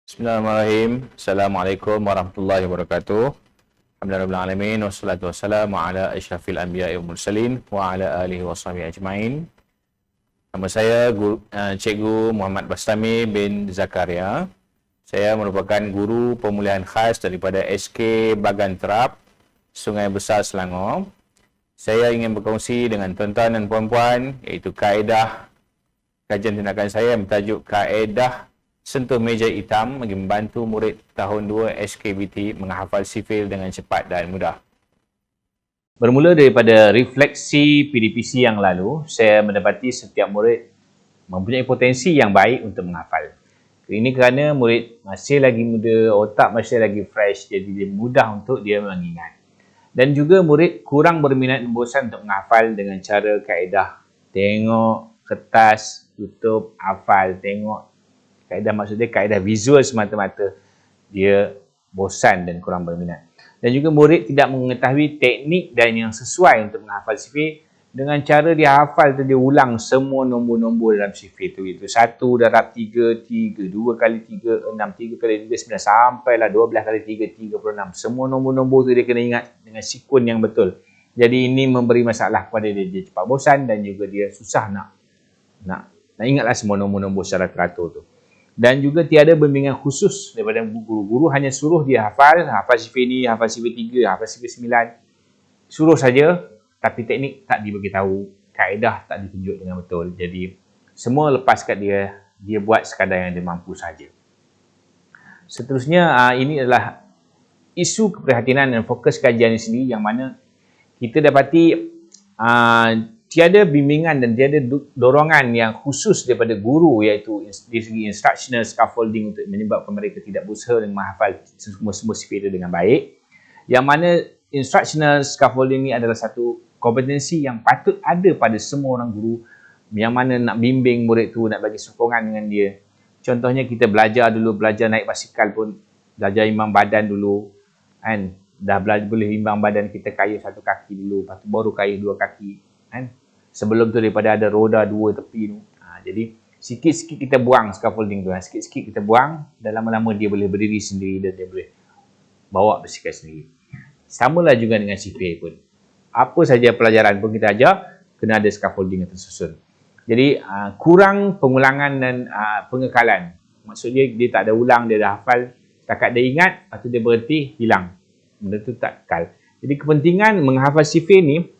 Bismillahirrahmanirrahim. Assalamualaikum warahmatullahi wabarakatuh. Alhamdulillahirrahmanirrahim. Wassalatu wassalamu ala asyrafil anbiya'i wal mursalin wa ala alihi wa sahbihi ajma'in. Nama saya Cikgu Muhammad Bastami bin Zakaria. Saya merupakan guru pemulihan khas daripada SK Bagan Terap, Sungai Besar, Selangor. Saya ingin berkongsi dengan tuan-tuan dan puan-puan iaitu kaedah kajian tindakan saya bertajuk kaedah sentuh meja hitam bagi membantu murid tahun 2 SKBT menghafal sifil dengan cepat dan mudah. Bermula daripada refleksi PDPC yang lalu, saya mendapati setiap murid mempunyai potensi yang baik untuk menghafal. Ini kerana murid masih lagi muda, otak masih lagi fresh, jadi dia mudah untuk dia mengingat. Dan juga murid kurang berminat dan bosan untuk menghafal dengan cara kaedah tengok kertas, tutup, hafal, tengok. Kaedah maksudnya kaedah visual semata-mata. Dia bosan dan kurang berminat. Dan juga murid tidak mengetahui teknik dan yang sesuai untuk menghafal sifir. Dengan cara dia hafal tu dia ulang semua nombor-nombor dalam sifir tu. Itu 1 darab 3, 2 kali 3, 6, 3 kali 3, 9 sampailah 12 kali 3, 36. Semua nombor-nombor tu dia kena ingat dengan sikun yang betul. Jadi ini memberi masalah kepada dia. Dia cepat bosan dan juga dia susah nak ingatlah semua nombor-nombor secara teratur tu. Dan juga tiada bimbingan khusus daripada guru-guru, hanya suruh dia hafal sifir ni, hafal sifir 3, hafal sifir 9. Suruh saja, tapi teknik tak diberitahu, kaedah tak ditunjuk dengan betul. Jadi semua lepas kat dia buat sekadar yang dia mampu saja. Seterusnya, ini adalah isu keprihatinan dan fokus kajian ini sendiri yang mana kita dapati tiada bimbingan dan tiada dorongan yang khusus daripada guru, iaitu dari segi instructional scaffolding untuk menyebabkan mereka tidak berusaha dan menghafal semua sifir itu dengan baik. Yang mana instructional scaffolding ini adalah satu kompetensi yang patut ada pada semua orang guru yang mana nak bimbing murid tu, nak bagi sokongan dengan dia. Contohnya kita belajar naik basikal pun, belajar imbang badan dulu, kan? Dah boleh imbang badan, kita kayuh satu kaki dulu, lepas tu baru kayuh dua kaki. Kan? Sebelum tu daripada ada roda dua tepi tu. Jadi sikit-sikit kita buang scaffolding tu. Sikit-sikit kita buang dan lama-lama dia boleh berdiri sendiri dan dia boleh bawa basikal sendiri. Samalah juga dengan sifir pun. Apa saja pelajaran pun kita ajar, kena ada scaffolding yang tersusun. Jadi kurang pengulangan dan pengekalan. Maksudnya dia tak ada ulang, dia dah hafal. Setakat dia ingat, lepas tu dia berhenti, hilang. Benda tu tak kekal. Jadi kepentingan menghafal sifir ni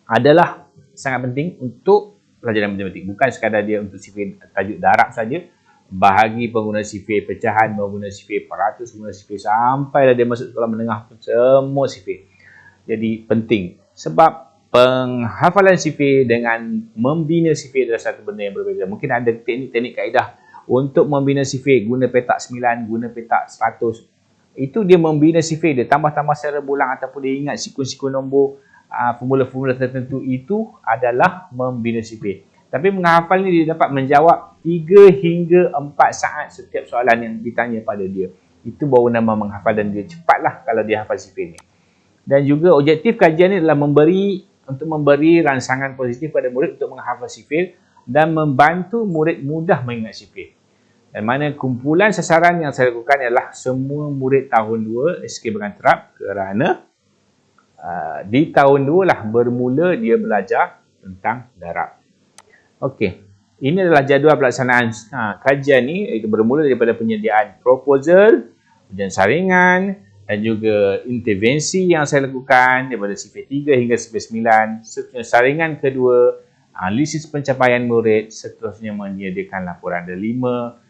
adalah sangat penting untuk pelajaran matematik. Bukan sekadar dia untuk sifir tajuk darab saja. Bahagi pengguna sifir pecahan, pengguna sifir peratus, pengguna sifir sampailah dia masuk sekolah menengah pun semua sifir. Jadi penting. Sebab penghafalan sifir dengan membina sifir adalah satu benda yang berbeza. Mungkin ada teknik-teknik kaedah untuk membina sifir. Guna petak 9, guna petak 100. Itu dia membina sifir. Dia tambah-tambah secara bulang ataupun dia ingat sikun-sikun nombor. Formula-formula tertentu itu adalah membina sifir. Tapi menghafal ni dia dapat menjawab 3 hingga 4 saat setiap soalan yang ditanya pada dia. Itu baru nama menghafal dan dia cepatlah kalau dia hafal sifir ni. Dan juga objektif kajian ni adalah memberi rangsangan positif pada murid untuk menghafal sifir dan membantu murid mudah mengingat sifir. Dan mana kumpulan sasaran yang saya lakukan ialah semua murid tahun 2 SK Bagan Terap kerana di tahun 2 lah bermula dia belajar tentang darab. Okey, ini adalah jadual pelaksanaan kajian ni, iaitu bermula daripada penyediaan proposal, ujian saringan dan juga intervensi yang saya lakukan daripada sifir 3 hingga sifir 9. Seterusnya saringan kedua, analisis pencapaian murid, seterusnya menyediakan laporan. Ada 5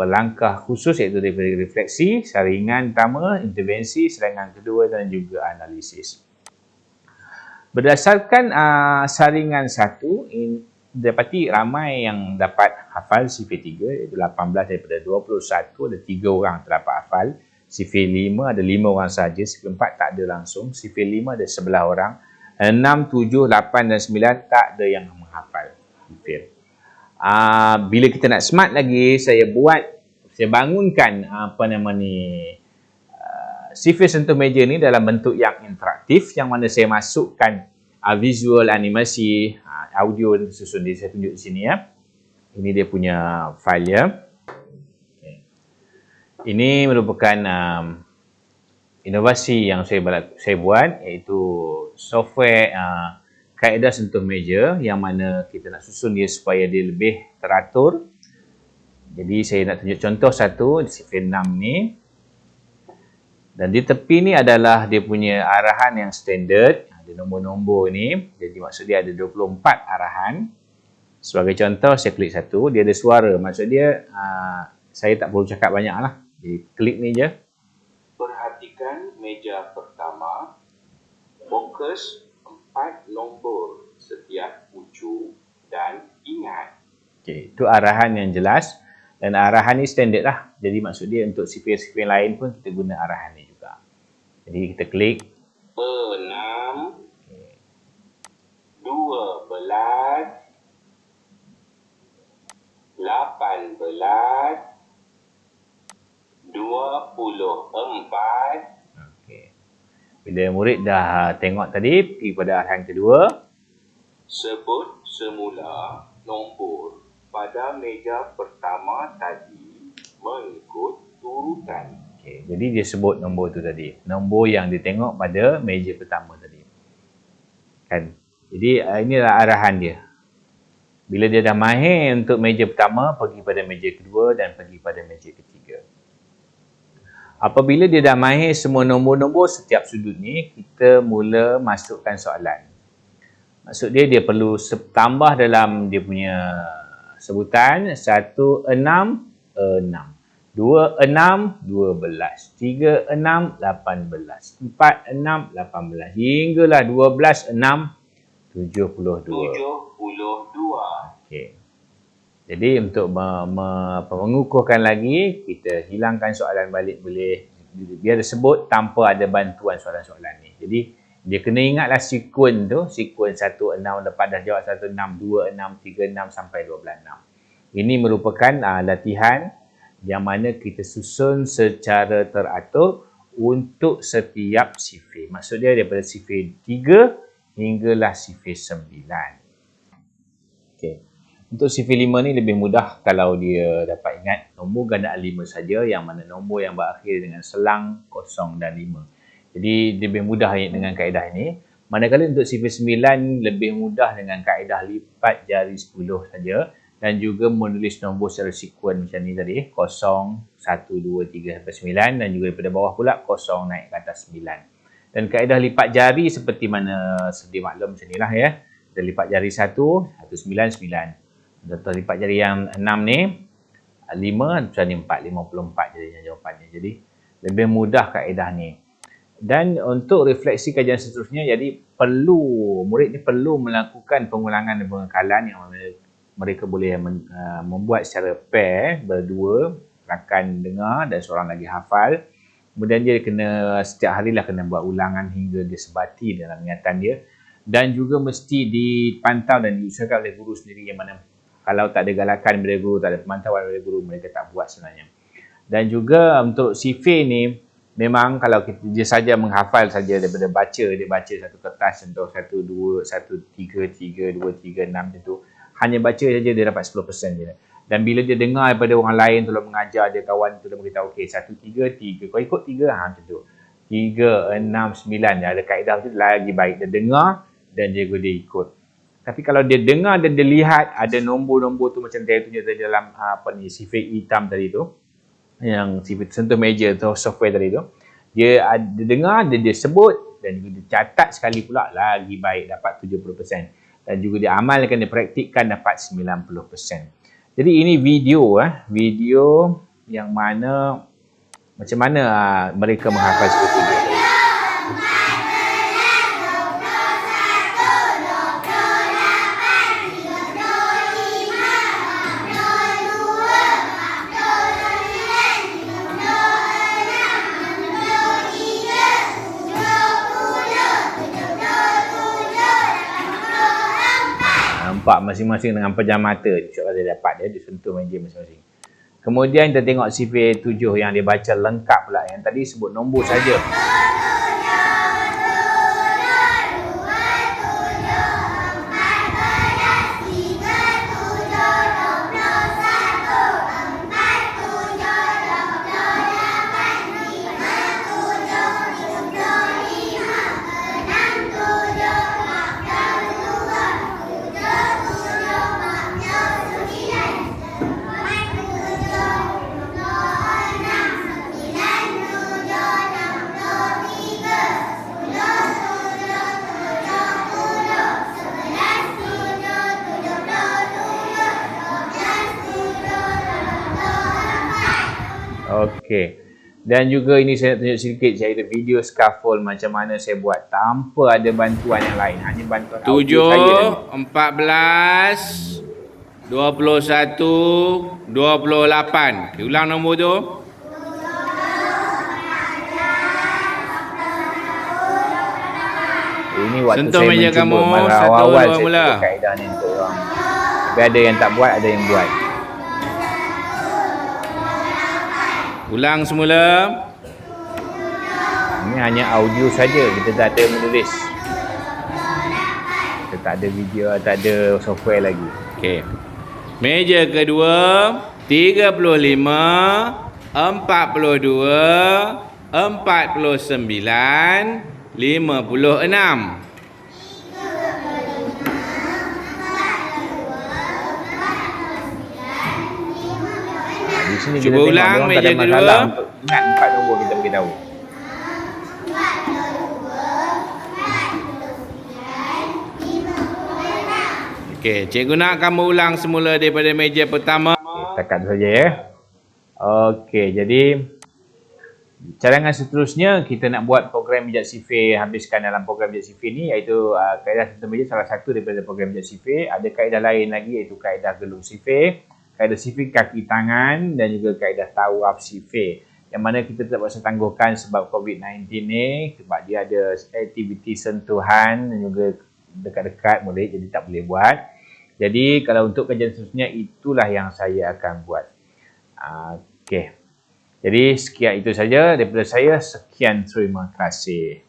langkah khusus, iaitu daripada refleksi, saringan pertama, intervensi, saringan kedua dan juga analisis. Berdasarkan saringan 1, dapati ramai yang dapat hafal sifir 3, iaitu 18 daripada 21, ada 3 orang terdapat hafal. Sifir 5 ada 5 orang saja, sifir 4 tak ada langsung, sifir 5 ada 11 orang, 6, 7, 8 dan 9 tak ada yang menghafal sifir. Bila kita nak smart lagi, saya bangunkan sifir sentuh meja ni dalam bentuk yang interaktif, yang mana saya masukkan visual, animasi, audio susun. Saya tunjuk di sini ya. Ini dia punya file ya. Ini merupakan inovasi yang saya buat, iaitu software kaedah sentuh meja yang mana kita nak susun dia supaya dia lebih teratur. Jadi saya nak tunjuk contoh satu, sifir 6 ni. Dan di tepi ni adalah dia punya arahan yang standard. Ada nombor-nombor ni. Jadi maksud dia ada 24 arahan. Sebagai contoh, saya klik satu, dia ada suara. Maksud dia, saya tak perlu cakap banyak lah. Jadi klik ni je. Perhatikan meja pertama. Fokus 4 nombor setiap ujung dan ingat. Okey, itu arahan yang jelas. Dan arahan ni standard lah. Jadi maksud dia untuk sifir-sifir lain pun kita guna arahan ni juga. Jadi kita klik. 6, 12, 18, 24. Okey. Bila murid dah tengok tadi, pergi pada arahan kedua. Sebut semula nombor pada meja pertama tadi mengikut turutan. Okey, jadi dia sebut nombor tu tadi. Nombor yang dia tengok pada meja pertama tadi. Kan? Jadi inilah arahan dia. Bila dia dah mahir untuk meja pertama, pergi pada meja kedua dan pergi pada meja ketiga. Apabila dia dah mahir semua nombor-nombor setiap sudut ni, kita mula masukkan soalan. Maksud dia, dia perlu tambah dalam dia punya sebutan. 1, 6, 6. 2, 6, 12. 3, 6, 18. 4, 6, 18. Hinggalah 12, 6, 72. Okey. Jadi untuk mengukuhkan lagi, kita hilangkan soalan balik boleh. Dia sebut tanpa ada bantuan soalan-soalan ni. Jadi dia kena ingatlah sekuen tu. Sekuen 1, 6, lepas dah jawab 1, 6, 2, 6, 3, 6 sampai 12, 6. Ini merupakan latihan yang mana kita susun secara teratur untuk setiap sifir. Maksud dia daripada sifir 3 hinggalah sifir 9. Okey. Untuk sifir 5 ni lebih mudah kalau dia dapat ingat nombor gandaan 5 saja, yang mana nombor yang berakhir dengan selang 0 dan 5. Jadi lebih mudah dengan kaedah ini. Manakala untuk sifir 9 lebih mudah dengan kaedah lipat jari 10 saja, dan juga menulis nombor secara sekuen macam ni tadi, 0, 1, 2, 3 sampai 9, dan juga daripada bawah pula 0 naik ke atas 9. Dan kaedah lipat jari seperti mana sedia maklum macam inilah ya. Kita lipat jari 1, 1, 9, 9. Contoh lipat jari yang 6 ni, 5, macam ni 4, 54 jadinya jawapannya. Jadi lebih mudah kaedah ni. Dan untuk refleksi kajian seterusnya, jadi murid ni perlu melakukan pengulangan dan pengekalan yang mereka boleh membuat secara pair, berdua, rakan dengar dan seorang lagi hafal. Kemudian dia kena setiap harilah kena buat ulangan hingga dia sebati dalam ingatan dia. Dan juga mesti dipantau dan diusahakan oleh guru sendiri, yang mana kalau tak ada galakan daripada guru, tak ada pemantauan daripada guru, mereka tak buat sebenarnya. Dan juga untuk sifir ni, memang kalau dia saja menghafal saja daripada baca, dia baca satu kertas contoh 1, 2, 1, 3, 3, 2, 3, 6 macam tu. Hanya baca saja dia dapat 10% je. Dan bila dia dengar daripada orang lain, tolong mengajar dia, kawan tu, dia beritahu, okey 1, 3, 3. Kau ikut 3, macam tu. 3, 6, 9. Ada kaedah tu lagi baik. Dia dengar dan dia ikut. Tapi kalau dia dengar dan dia lihat ada nombor-nombor tu macam dia tunjuk tadi dalam sifir hitam tadi tu, yang sifir sentuh meja tu, software tadi tu, dia dengar, dia sebut dan juga dia catat sekali pula, lagi baik, dapat 70%. Dan juga dia amalkan, dia praktikkan, dapat 90%. Jadi ini video yang mana macam mana mereka menghafal seperti itu. Nampak masing-masing dengan pejam mata. InsyaAllah dia dapat dia sentuh meja masing-masing. Kemudian kita tengok sifir 7 yang dia baca lengkap pula. Yang tadi sebut nombor saja. Okey. Dan juga ini saya nak tunjuk sedikit saya ada video scaffold macam mana saya buat tanpa ada bantuan yang lain. Hanya bantuan audio saya dan 7, 14, 21, 28. Okay, ulang nombor tu. ini waktu Sentuh saya meja mencuba kamu, masa 1, awal-awal 2 saya mula. cuba kaedah ni untuk orang. Tapi ada yang tak buat, ada yang buat. Ulang semula. Ini hanya audio saja, kita tak ada menulis. Kita tak ada video, tak ada software lagi. Okey. Meja kedua 35, 42, 49, 56. Di sini Cuba kita tengok ulang orang tak meja ada kedua. masalah untuk ingat 4 nombor kita beritahu. Okey, cikgu nak kamu ulang semula daripada meja pertama. Takat saja ya. Okey, jadi cadangan seterusnya kita nak buat program bijak sifir, habiskan dalam program bijak sifir ni iaitu kaedah sentuh meja salah satu daripada program bijak sifir. Ada kaedah lain lagi iaitu kaedah gelung sifir, kaedah sifir kaki tangan dan juga kaedah tawaf sifir. Yang mana kita tak berasa tangguhkan sebab COVID-19 ni, sebab dia ada aktiviti sentuhan dan juga dekat-dekat murid jadi tak boleh buat. Jadi kalau untuk kajian seterusnya itulah yang saya akan buat. Okey. Jadi sekian itu saja daripada saya. Sekian, terima kasih.